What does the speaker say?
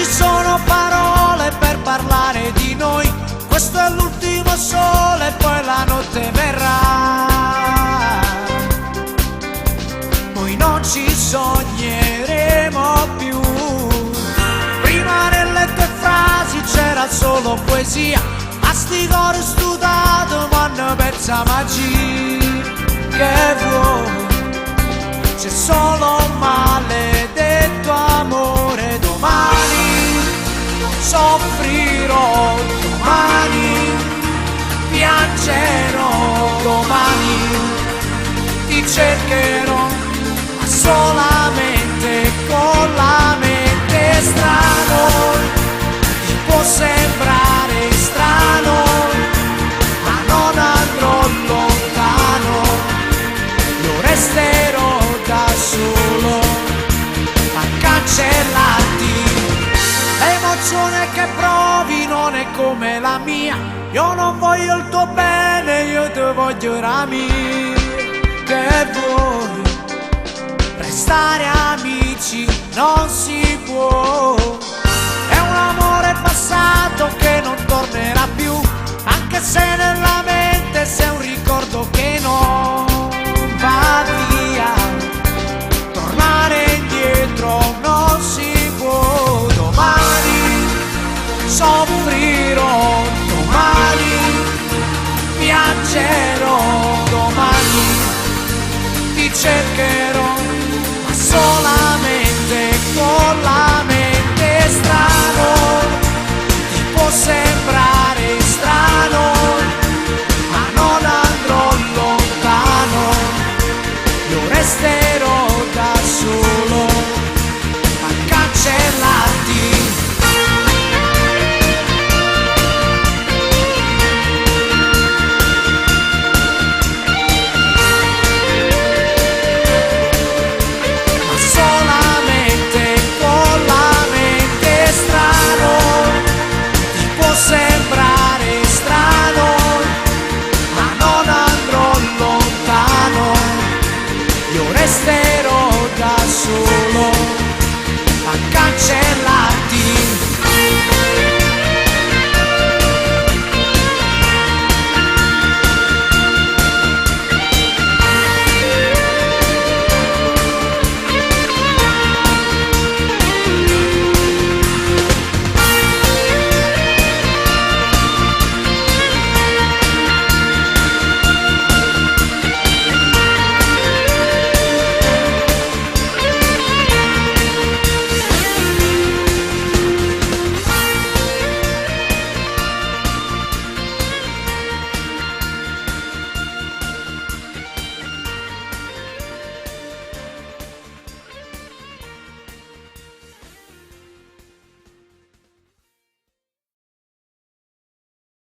sono parole per parlare di noi. Questo è l'ultimo sole, poi la notte verrà. Noi non ci sogneremo più. Prima nelle tue frasi c'era solo poesia, ma sti cori studato m'hanno persa magia. Che vuoi? C'è solo un maledetto amore. Domani soffrirò, domani piangerò, domani ti cercherò, ma solamente con la mente. Strano, ti può sembrare strano, ma non andrò lontano, io resterò da solo a cancellarti. L'emozione che provi non è come la mia, io non voglio il tuo bene, io ti voglio la mia. Che vuoi? Restare amici non si può, è un amore passato che non tornerà più, anche se nella mente sei un ricordo che non va via. Tornare indietro non si può. Domani soffrirò, domani piangerò, domani ti cercherò, ma solamente con la mente. Strano, ti può sembrare strano, ma non andrò lontano, io resterò da solo a cancellarti. Sembrare strano, ma non andrò lontano, io resterò da solo a cancellare.